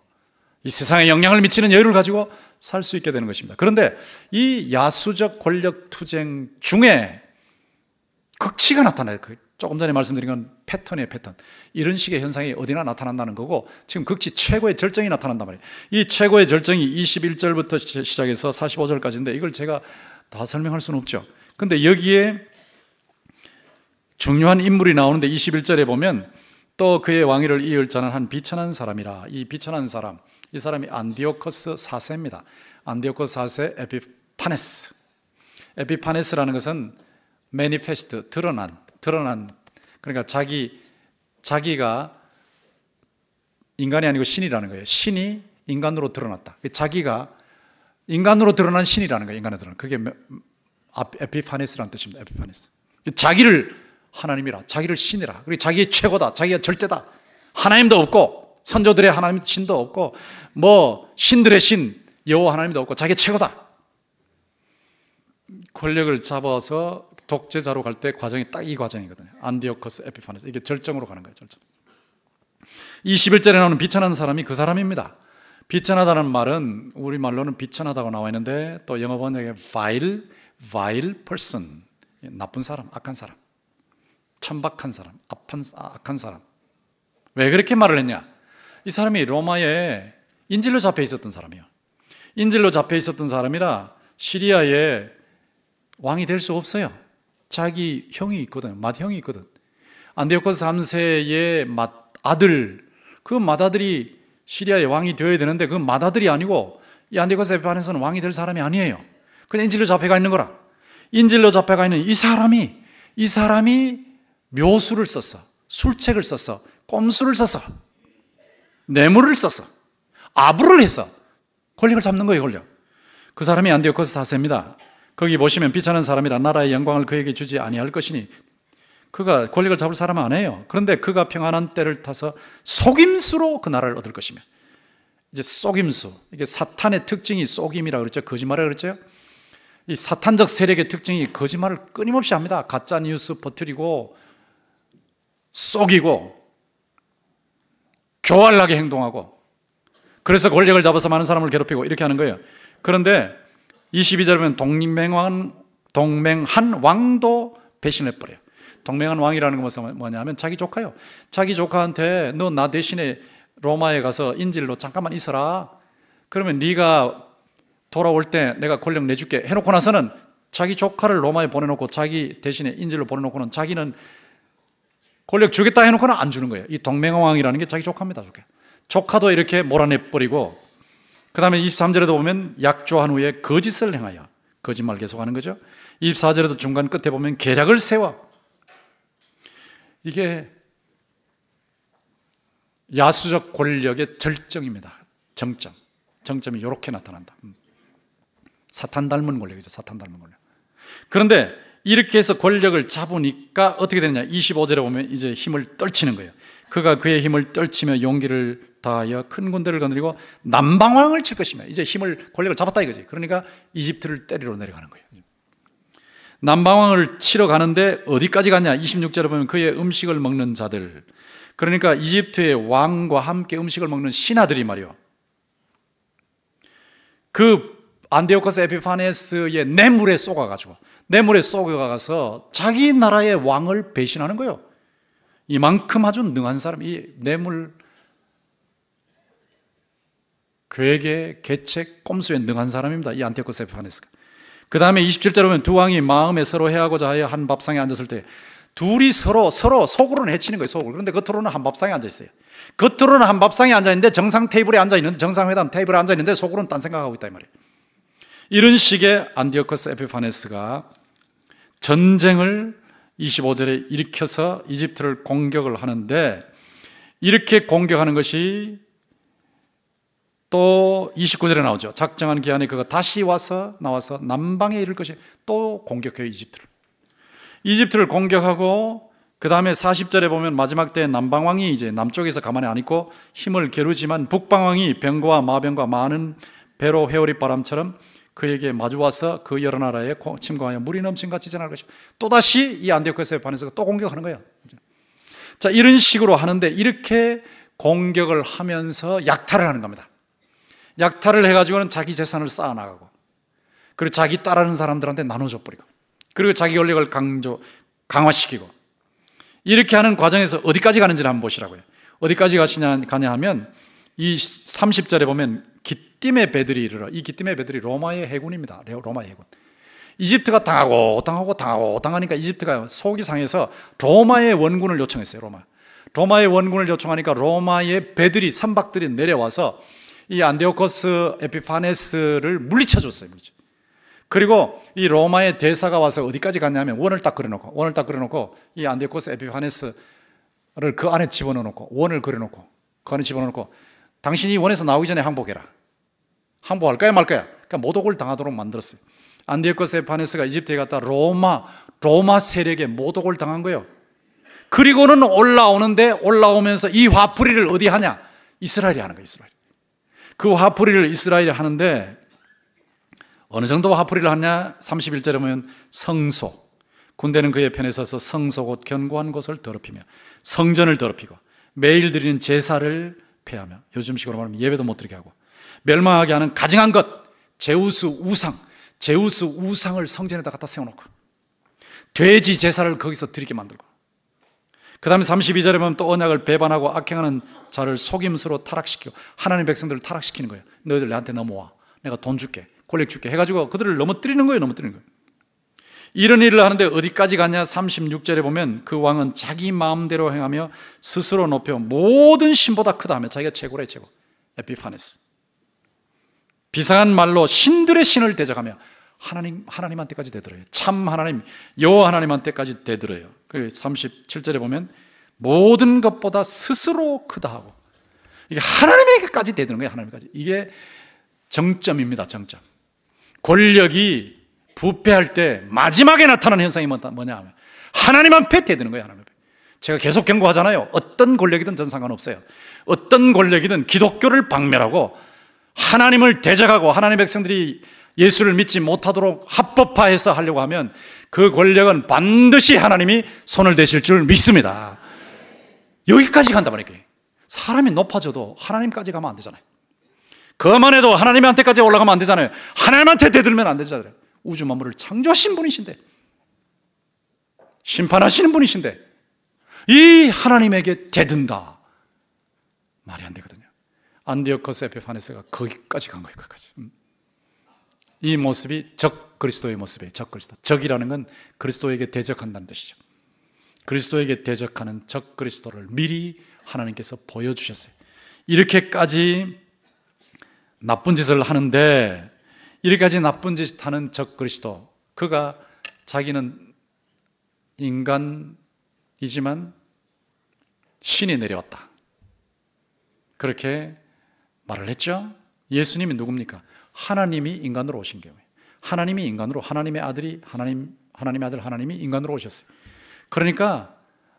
이 세상에 영향을 미치는 여유를 가지고 살 수 있게 되는 것입니다. 그런데 이 야수적 권력 투쟁 중에 극치가 나타나요. 조금 전에 말씀드린 건 패턴이에요, 패턴. 이런 식의 현상이 어디나 나타난다는 거고, 지금 극치 최고의 절정이 나타난단 말이에요. 이 최고의 절정이 21절부터 시작해서 45절까지인데 이걸 제가 다 설명할 수는 없죠. 근데 여기에 중요한 인물이 나오는데 21절에 보면 또 그의 왕위를 이을 자는 한 비천한 사람이라. 이 비천한 사람, 이 사람이 안디오코스 4세입니다. 안디오코스 4세 에피파네스. 에피파네스라는 것은 매니페스트, 드러난, 그러니까 자기가 인간이 아니고 신이라는 거예요. 신이 인간으로 드러났다. 자기가 인간으로 드러난 신이라는 거예요. 인간으로 드러난. 그게 에피파네스라는 뜻입니다. 에피파네스. 자기를 하나님이라, 자기를 신이라, 그리고 자기 최고다, 자기가 절대다. 하나님도 없고, 선조들의 하나님 신도 없고, 뭐 신들의 신 여호와 하나님도 없고, 자기 최고다. 권력을 잡아서 독재자로 갈 때 과정이 딱 이 과정이거든요. 안디오코스 에피파네스. 이게 절정으로 가는 거예요. 절정. 21절에 나오는 비천한 사람이 그 사람입니다. 비천하다는 말은 우리말로는 비천하다고 나와 있는데 또 영어 번역에 vile person, 나쁜 사람, 악한 사람, 천박한 사람, 악한 사람. 왜 그렇게 말을 했냐? 이 사람이 로마에 인질로 잡혀 있었던 사람이에요. 인질로 잡혀 있었던 사람이라 시리아에 왕이 될 수 없어요. 자기 형이 있거든, 맏형이 있거든. 안디오코스 3세의 맏아들, 그 맏아들이 시리아의 왕이 되어야 되는데 그 맏아들이 아니고 이 안디오코스 에피파네스는 왕이 될 사람이 아니에요. 그냥 인질로 잡혀가 있는 거라. 인질로 잡혀가 있는 이 사람이 묘수를 썼어, 술책을 썼어, 꼼수를 썼어, 뇌물을 썼어, 아부를 했어. 권력을 잡는 거예요, 권력. 그 사람이 안디오코스 4세입니다. 거기 보시면 비천한 사람이라 나라의 영광을 그에게 주지 아니할 것이니, 그가 권력을 잡을 사람은 아니에요. 그런데 그가 평안한 때를 타서 속임수로 그 나라를 얻을 것이며. 이제 속임수, 이게 사탄의 특징이 속임이라 그랬죠. 거짓말이라 그랬죠. 이 사탄적 세력의 특징이 거짓말을 끊임없이 합니다. 가짜 뉴스 퍼뜨리고 속이고 교활하게 행동하고, 그래서 권력을 잡아서 많은 사람을 괴롭히고 이렇게 하는 거예요. 그런데 22절에 보면 동맹한 왕도 배신해버려요. 동맹한 왕이라는 것은 뭐냐면 자기 조카요. 자기 조카한테 너 나 대신에 로마에 가서 인질로 잠깐만 있어라. 그러면 네가 돌아올 때 내가 권력 내줄게 해놓고 나서는 자기 조카를 로마에 보내놓고 자기 대신에 인질로 보내놓고는 자기는 권력 주겠다 해놓고는 안 주는 거예요. 이 동맹한 왕이라는 게 자기 조카입니다. 조카도 이렇게 몰아내버리고, 그 다음에 23절에도 보면 약조한 후에 거짓을 행하여, 거짓말 계속하는 거죠. 24절에도 중간 끝에 보면 계략을 세워. 이게 야수적 권력의 절정입니다. 정점이 이렇게 나타난다. 사탄 닮은 권력이죠. 사탄 닮은 권력. 그런데 이렇게 해서 권력을 잡으니까 어떻게 되느냐? 25절에 보면 이제 힘을 떨치는 거예요. 그가 그의 힘을 떨치며 용기를 다하여 큰 군대를 거느리고 남방왕을 칠 것이며, 이제 권력을 잡았다 이거지. 그러니까 이집트를 때리러 내려가는 거예요. 남방왕을 치러 가는데 어디까지 갔냐? 26절에 보면 그의 음식을 먹는 자들, 그러니까 이집트의 왕과 함께 음식을 먹는 신하들이 말이요, 그 안디오코스 에피파네스의 뇌물에 쏘가서 자기 나라의 왕을 배신하는 거예요. 이만큼 아주 능한 사람, 이 뇌물 계획의 계책, 꼼수에 능한 사람입니다. 이 안티오코스 에피파네스가. 그 다음에 27절에 보면 두 왕이 마음에 서로 해하고자 하여 한 밥상에 앉았을 때 둘이 서로 속으로는 해치는 거예요. 속으로. 그런데 겉으로는 한 밥상에 앉아 있어요. 겉으로는 한 밥상에 앉아 있는데 정상 테이블에 앉아 있는데, 정상회담 테이블에 앉아 있는데 속으로는 딴 생각하고 있다 이 말이에요. 이런 식의 안디오코스 에피파네스가 전쟁을 25절에 일으켜서 이집트를 공격을 하는데, 이렇게 공격하는 것이 또 29절에 나오죠. 작정한 기한에 그가 다시 나와서 남방에 이를 것이, 또 공격해요. 이집트를 공격하고, 그 다음에 40절에 보면 마지막 때 남방왕이 이제 남쪽에서 가만히 안 있고 힘을 겨루지만 북방왕이 병과 마병과 많은 배로 회오리 바람처럼 그에게 마주와서 그 여러 나라에 침공하여 물이 넘친같이 전할 것이고, 또다시 이 안디오코스 에피파네스가 또 공격하는 거예요. 자, 이런 식으로 하는데, 이렇게 공격을 하면서 약탈을 하는 겁니다. 약탈을 해가지고는 자기 재산을 쌓아나가고, 그리고 자기 따르는 사람들한테 나눠줘 버리고, 그리고 자기 권력을 강화시키고, 이렇게 하는 과정에서 어디까지 가는지를 한번 보시라고요. 어디까지 가냐 하면 이 30절에 보면 기띔의 배들이 이르러, 이 기띔의 배들이 로마의 해군입니다. 로마의 해군. 이집트가 당하니까 이집트가 속이 상해서 로마의 원군을 요청했어요. 로마의 원군을 요청하니까 로마의 배들이, 선박들이 내려와서 이 안디오코스 에피파네스를 물리쳐줬어요. 그리고 이 로마의 대사가 와서 어디까지 갔냐면 원을 딱 그려놓고 이 안디오코스 에피파네스를 그 안에 집어넣어놓고, 원을 그려놓고 그 안에 집어넣어놓고, 당신이 원에서 나오기 전에 항복해라. 항복할까요 말까요? 그러니까 모독을 당하도록 만들었어요. 안디오코스 에피파네스가 이집트에 갔다 로마 세력에 모독을 당한 거예요. 그리고는 올라오면서 이 화풀이를 어디 하냐? 이스라엘이 하는 거예요. 이스라엘. 그 화풀이를 이스라엘이 하는데 어느 정도 화풀이를 하냐? 31절에 보면 성소, 군대는 그의 편에 서서 성소 곧 견고한 곳을 더럽히며 성전을 더럽히고 매일 드리는 제사를 폐하며, 요즘식으로 말하면 예배도 못 드리게 하고, 멸망하게 하는 가증한 것, 제우스 우상을 성전에다 갖다 세워놓고 돼지 제사를 거기서 드리게 만들고, 그 다음에 32절에 보면 또 언약을 배반하고 악행하는 자를 속임수로 타락시키고 하나님 백성들을 타락시키는 거예요. 너희들 내한테 넘어와, 내가 돈 줄게, 권력 줄게 해가지고 그들을 넘어뜨리는 거예요. 이런 일을 하는데 어디까지 가냐? 36절에 보면 그 왕은 자기 마음대로 행하며 스스로 높여 모든 신보다 크다 하며 자기가 최고래, 최고. 에피파네스. 비상한 말로 신들의 신을 대적하며 하나님한테까지 대들어요. 참 하나님, 여호와 하나님한테까지 대들어요. 그 37절에 보면 모든 것보다 스스로 크다 하고, 이게 하나님에게까지 대드는 거예요. 하나님까지. 이게 정점입니다. 정점. 권력이 부패할 때 마지막에 나타나는 현상이 뭐냐 하면 하나님 앞에 대드는 거예요. 하나님 앞에. 제가 계속 경고하잖아요. 어떤 권력이든 전 상관없어요. 어떤 권력이든 기독교를 박멸하고 하나님을 대적하고 하나님의 백성들이 예수를 믿지 못하도록 합법화해서 하려고 하면 그 권력은 반드시 하나님이 손을 대실 줄 믿습니다. 여기까지 간단 말이에요. 사람이 높아져도 하나님까지 가면 안 되잖아요. 그만해도 하나님한테까지 올라가면 안 되잖아요. 하나님한테 대들면 안 되잖아요. 우주 만물을 창조하신 분이신데, 심판하시는 분이신데 이 하나님에게 대든다, 말이 안 되거든요. 안디오코스 에피파네스가 거기까지 간 거예요. 거기까지. 이 모습이 적 그리스도의 모습이에요. 적 그리스도. 적이라는 건 그리스도에게 대적한다는 뜻이죠. 그리스도에게 대적하는 적 그리스도를 미리 하나님께서 보여주셨어요. 이렇게까지 나쁜 짓을 하는데, 이렇게까지 나쁜 짓 하는 적 그리스도, 그가 자기는 인간이지만 신이 내려왔다, 그렇게 말을 했죠. 예수님이 누굽니까? 하나님이 인간으로 오신 거예요. 하나님이 인간으로, 하나님의 아들이 하나님의 아들 하나님이 인간으로 오셨어요. 그러니까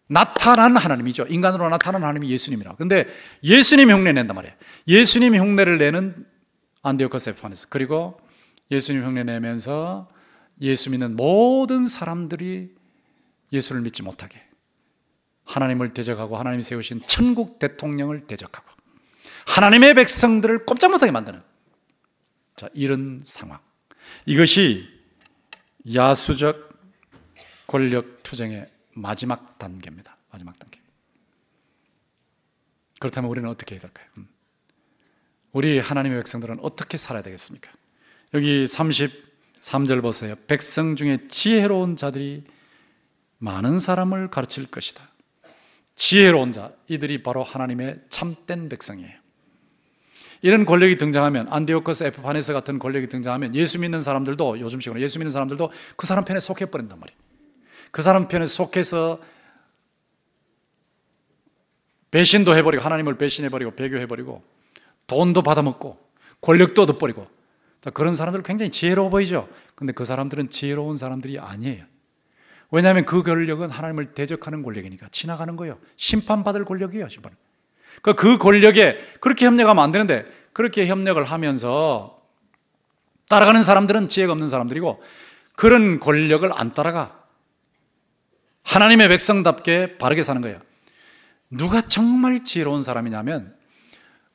나타난 하나님이죠. 인간으로 나타난 하나님이 예수님이라. 근데 예수님 흉내 낸단 말이에요. 예수님 흉내를 내는 안디오코스 에피파네스, 그리고 예수님 흉내 내면서 예수 믿는 모든 사람들이 예수를 믿지 못하게, 하나님을 대적하고 하나님이 세우신 천국 대통령을 대적하고 하나님의 백성들을 꼼짝 못하게 만드는, 자, 이런 상황. 이것이 야수적 권력 투쟁의 마지막 단계입니다. 마지막 단계. 그렇다면 우리는 어떻게 해야 될까요? 우리 하나님의 백성들은 어떻게 살아야 되겠습니까? 여기 33절 보세요. 백성 중에 지혜로운 자들이 많은 사람을 가르칠 것이다. 지혜로운 자, 이들이 바로 하나님의 참된 백성이에요. 이런 권력이 등장하면, 안디오코스 에피파네스 같은 권력이 등장하면 예수 믿는 사람들도, 요즘식으로 예수 믿는 사람들도 그 사람 편에 속해버린단 말이에요. 그 사람 편에 속해서 배신도 해버리고, 하나님을 배신해버리고 배교해버리고 돈도 받아먹고 권력도 얻어버리고, 그런 사람들은 굉장히 지혜로워 보이죠. 근데 그 사람들은 지혜로운 사람들이 아니에요. 왜냐하면 그 권력은 하나님을 대적하는 권력이니까 지나가는 거예요. 심판받을 권력이에요. 심판. 그 권력에 그렇게 협력하면 안 되는데, 그렇게 협력을 하면서 따라가는 사람들은 지혜가 없는 사람들이고, 그런 권력을 안 따라가 하나님의 백성답게 바르게 사는 거예요. 누가 정말 지혜로운 사람이냐면,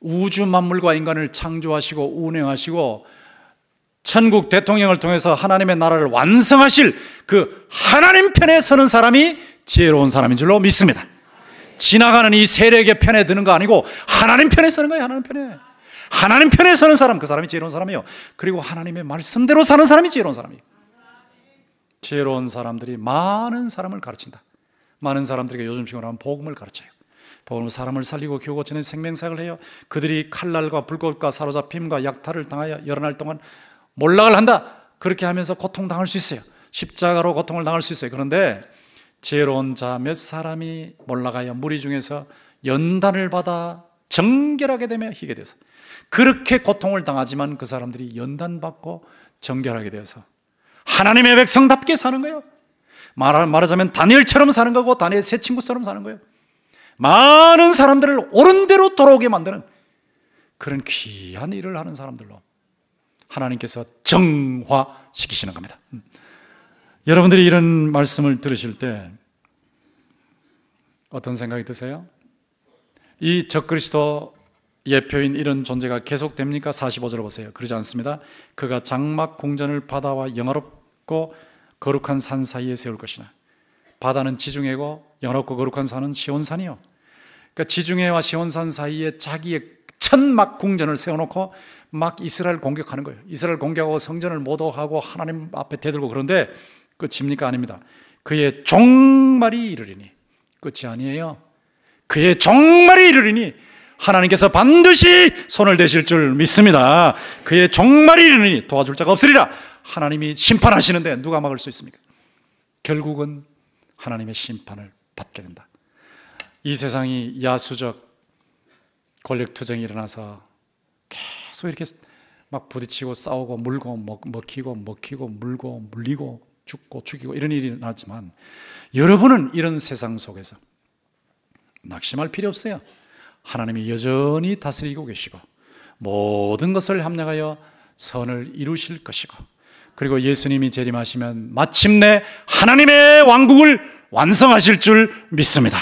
우주 만물과 인간을 창조하시고 운행하시고 천국 대통령을 통해서 하나님의 나라를 완성하실 그 하나님 편에 서는 사람이 지혜로운 사람인 줄로 믿습니다. 지나가는 이 세력의 편에 드는 거 아니고 하나님 편에 서는 거예요. 하나님 편에. 하나님 편에 서는 사람, 그 사람이 지혜로운 사람이에요. 그리고 하나님의 말씀대로 사는 사람이 지혜로운 사람이에요. 지혜로운 사람들이 많은 사람을 가르친다. 많은 사람들에게 요즘식으로 하면 복음을 가르쳐요. 복음으로 사람을 살리고 키우고 저는 생명사역을 해요. 그들이 칼날과 불꽃과 사로잡힘과 약탈을 당하여 여러 날 동안 몰락을 한다. 그렇게 하면서 고통당할 수 있어요. 십자가로 고통을 당할 수 있어요. 그런데 지혜로운 자 몇 사람이 몰락하여 무리 중에서 연단을 받아 정결하게 되며 희게 되어서, 그렇게 고통을 당하지만 그 사람들이 연단받고 정결하게 되어서 하나님의 백성답게 사는 거예요. 말하자면 다니엘처럼 사는 거고, 다니엘 새 친구처럼 사는 거예요. 많은 사람들을 옳은 대로 돌아오게 만드는 그런 귀한 일을 하는 사람들로 하나님께서 정화시키시는 겁니다. 여러분들이 이런 말씀을 들으실 때 어떤 생각이 드세요? 이 적그리스도 예표인 이런 존재가 계속됩니까? 45절 보세요. 그러지 않습니다. 그가 장막 궁전을 바다와 영화롭고 거룩한 산 사이에 세울 것이나. 바다는 지중해고 영화롭고 거룩한 산은 시온산이요. 그러니까 지중해와 시온산 사이에 자기의 천막 궁전을 세워놓고 막 이스라엘 공격하는 거예요. 이스라엘 공격하고 성전을 모독하고 하나님 앞에 대들고. 그런데 끝입니까? 아닙니다. 그의 종말이 이르리니. 끝이 아니에요. 그의 종말이 이르리니 하나님께서 반드시 손을 대실 줄 믿습니다. 그의 종말이 이르니 도와줄 자가 없으리라. 하나님이 심판하시는데 누가 막을 수 있습니까? 결국은 하나님의 심판을 받게 된다. 이 세상이 야수적 권력투쟁이 일어나서 계속 이렇게 막 부딪히고 싸우고 물고 먹히고 물고 물리고 죽고 죽이고 이런 일이 일어나지만, 여러분은 이런 세상 속에서 낙심할 필요 없어요. 하나님이 여전히 다스리고 계시고 모든 것을 합력하여 선을 이루실 것이고, 그리고 예수님이 재림하시면 마침내 하나님의 왕국을 완성하실 줄 믿습니다.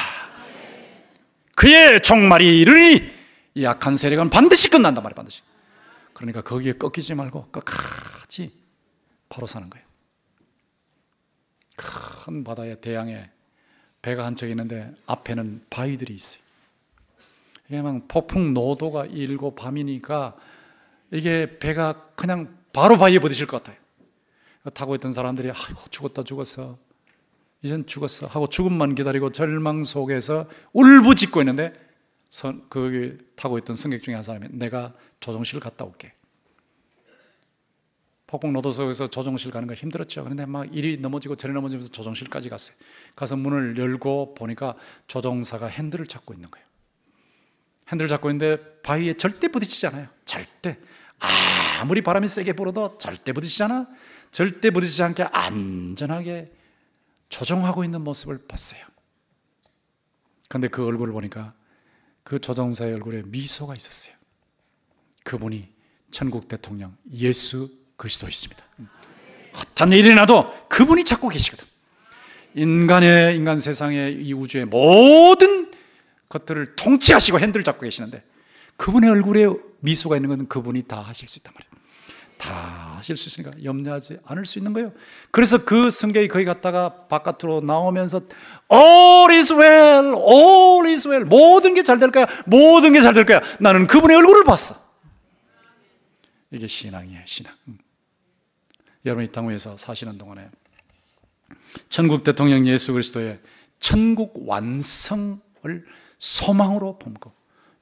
그의 종말이 이르니 이 악한 세력은 반드시 끝난단 말이에요. 반드시. 그러니까 거기에 꺾이지 말고 끝까지 바로 사는 거예요. 큰 바다의 대양에 배가 한 척 있는데 앞에는 바위들이 있어요. 이게 막 폭풍 노도가 일고 밤이니까 이게 배가 그냥 바로 바위에 부딪힐 것 같아요. 타고 있던 사람들이 아이고 죽었어 이젠 죽었어 하고 죽음만 기다리고 절망 속에서 울부짖고 있는데 거기 타고 있던 승객 중에 한 사람이 내가 조종실 갔다 올게. 폭풍 노도 속에서 조종실 가는 거 힘들었죠. 그런데 막 이리 넘어지고 저리 넘어지면서 조종실까지 갔어요. 가서 문을 열고 보니까 조종사가 핸들을 잡고 있는 거예요. 핸들을 잡고 있는데 바위에 절대 부딪히지 않아요. 절대. 아무리 바람이 세게 불어도 절대 부딪히지 않아. 절대 부딪히지 않게 안전하게 조종하고 있는 모습을 봤어요. 그런데 그 얼굴을 보니까 그 조종사의 얼굴에 미소가 있었어요. 그분이 천국 대통령 예수 그리스도이십니다. 어떤 일이 나도 그분이 잡고 계시거든. 인간 세상의 이 우주의 모든 것들을 통치하시고 핸들을 잡고 계시는데 그분의 얼굴에 미소가 있는 건 그분이 다 하실 수 있단 말이에요. 다 하실 수 있으니까 염려하지 않을 수 있는 거예요. 그래서 그 승객이 거기 갔다가 바깥으로 나오면서 All is well, all is well. 모든 게 잘 될 거야. 모든 게 잘 될 거야. 나는 그분의 얼굴을 봤어. 이게 신앙이에요. 신앙. 여러분이 땅 위에서 사시는 동안에 천국 대통령 예수 그리스도의 천국 완성을 소망으로 품고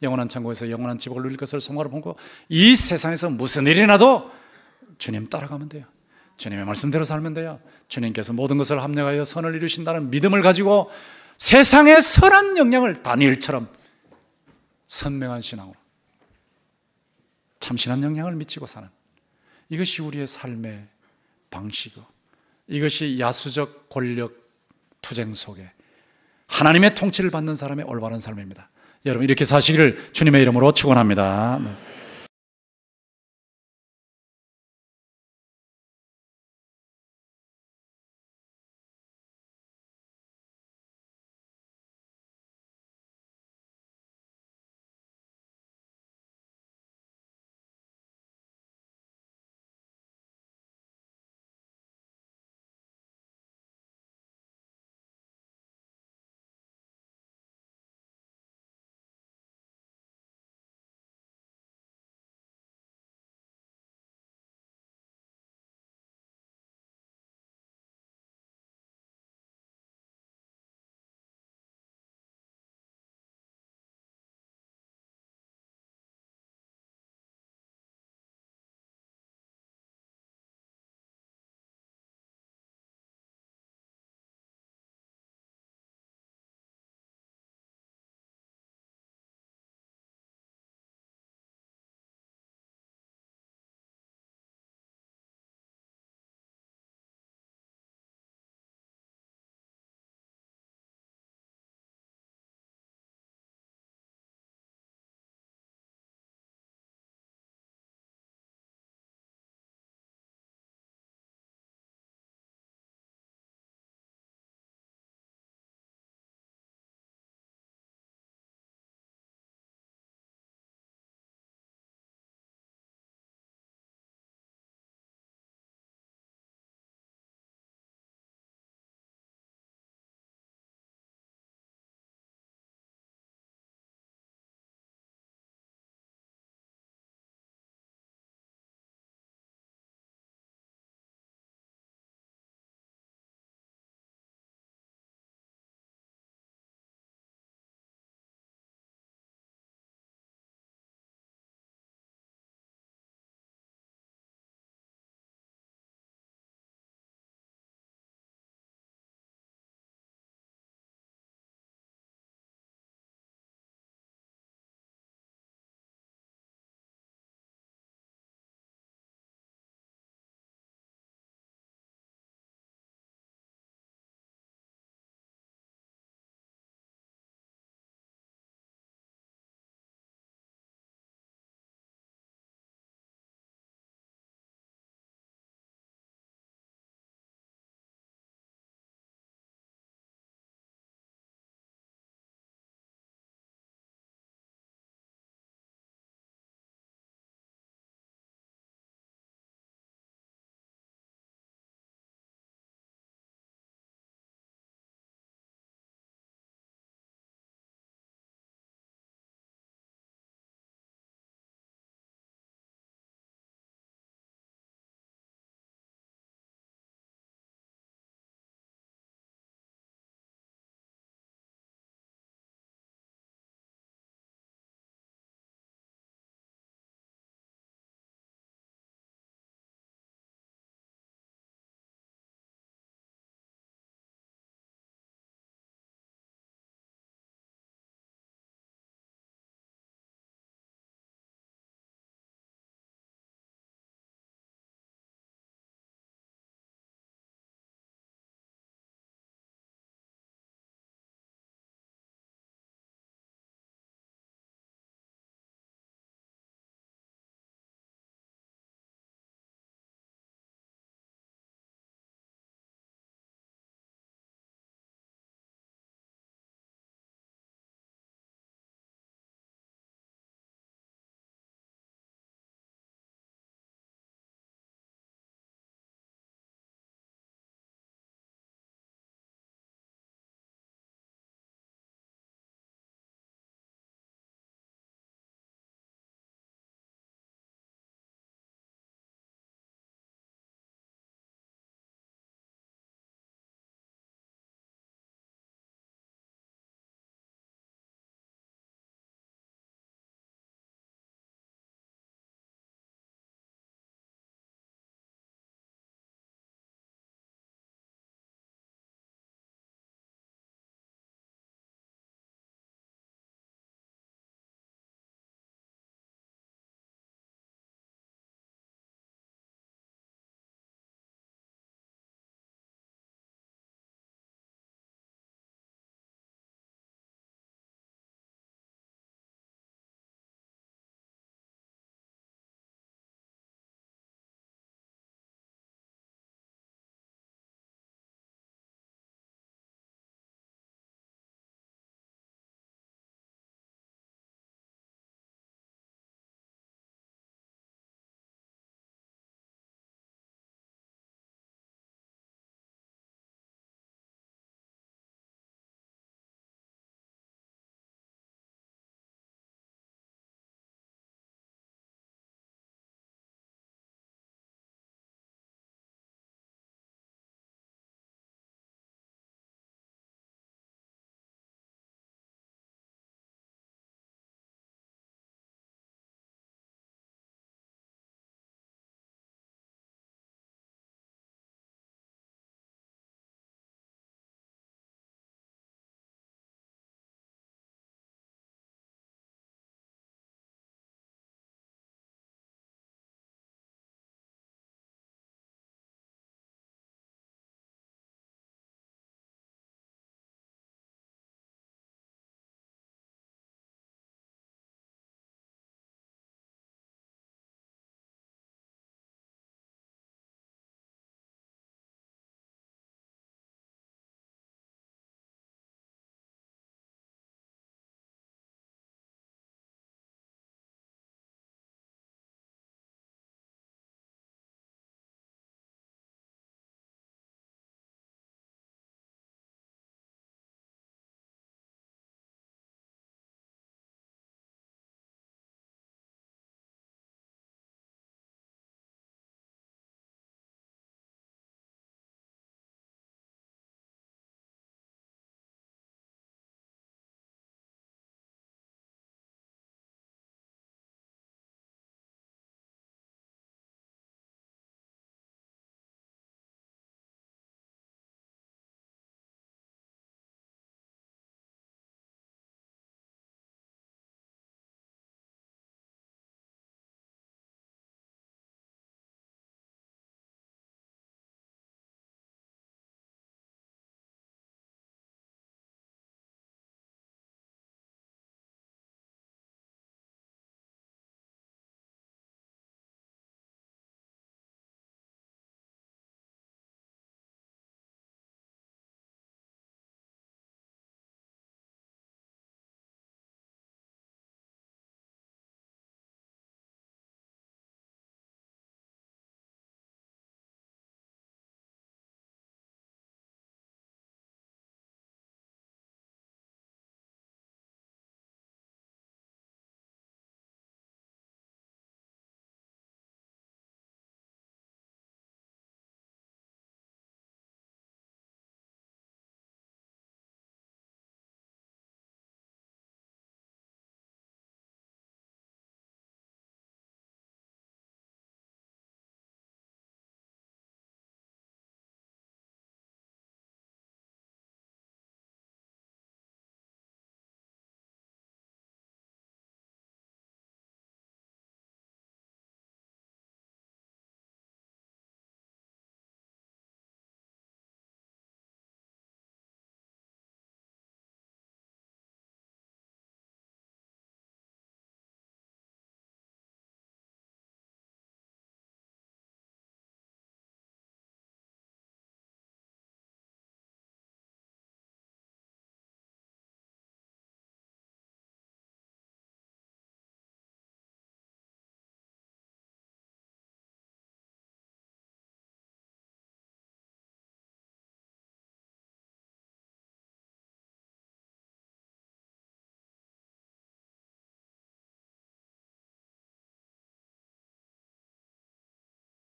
영원한 천국에서 영원한 지복을 누릴 것을 소망으로 품고 이 세상에서 무슨 일이 나도 주님 따라가면 돼요. 주님의 말씀대로 살면 돼요. 주님께서 모든 것을 합력하여 선을 이루신다는 믿음을 가지고 세상의 선한 영향을 다니엘처럼 선명한 신앙으로 참신한 영향을 미치고 사는, 이것이 우리의 삶의 방식이고 이것이 야수적 권력 투쟁 속에 하나님의 통치를 받는 사람의 올바른 삶입니다. 여러분 이렇게 사시기를 주님의 이름으로 축원합니다.